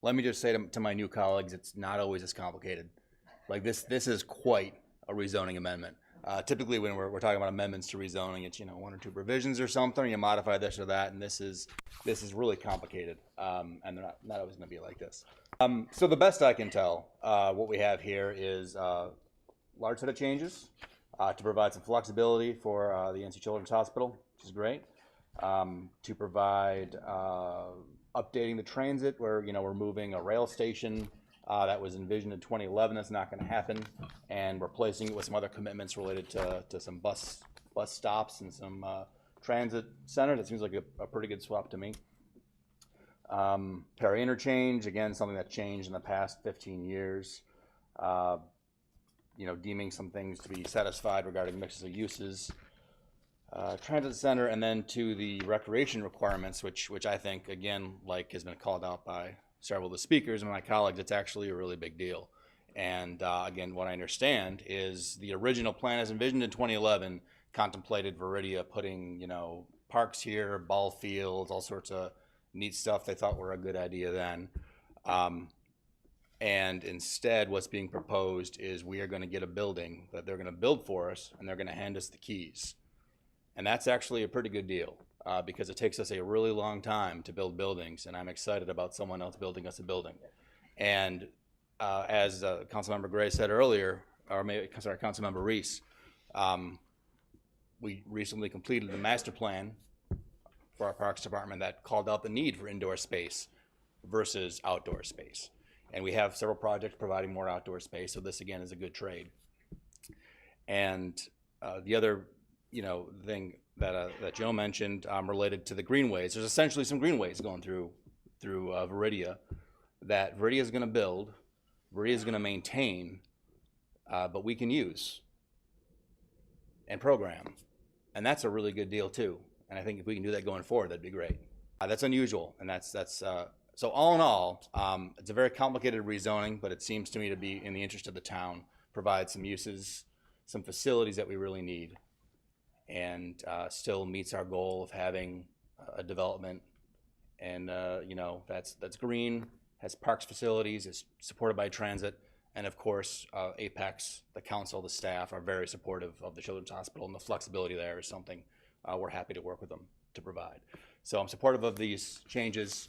let me just say to my new colleagues, it's not always as complicated. Like this is quite a rezoning amendment. Typically, when we're talking about amendments to rezoning, it's one or two provisions or something. You modify this or that, and this is really complicated, and they're not always going to be like this. So the best I can tell, what we have here is a large set of changes to provide some flexibility for the NC Children's Hospital, which is great. To provide updating the transit, where we're moving a rail station that was envisioned in 2011. That's not going to happen, and replacing it with some other commitments related to some bus stops and some transit center. That seems like a pretty good swap to me. Perry interchange, again, something that changed in the past 15 years. Deeming some things to be satisfied regarding mixes of uses. Transit center, and then to the recreation requirements, which I think, again, like has been called out by several of the speakers and my colleagues, it's actually a really big deal. And again, what I understand is the original plan as envisioned in 2011 contemplated Veridea putting, parks here, ball fields, all sorts of neat stuff they thought were a good idea then. And instead, what's being proposed is we are going to get a building that they're going to build for us, and they're going to hand us the keys. And that's actually a pretty good deal because it takes us a really long time to build buildings, and I'm excited about someone else building us a building. And as Councilmember Gray said earlier, or maybe, sorry, Councilmember Reese, we recently completed the master plan for our Parks Department that called out the need for indoor space versus outdoor space. And we have several projects providing more outdoor space, so this again is a good trade. And the other thing that Joe mentioned related to the greenways. There's essentially some greenways going through Veridea that Veridea is going to build, Veridea is going to maintain, but we can use and program, and that's a really good deal too. And I think if we can do that going forward, that'd be great. That's unusual, and that's so all in all, it's a very complicated rezoning, but it seems to me to be in the interest of the town, provide some uses, some facilities that we really need, and still meets our goal of having a development, and that's green, has parks facilities, is supported by transit, and of course Apex, the council, the staff are very supportive of the Children's Hospital, and the flexibility there is something we're happy to work with them to provide. So I'm supportive of these changes.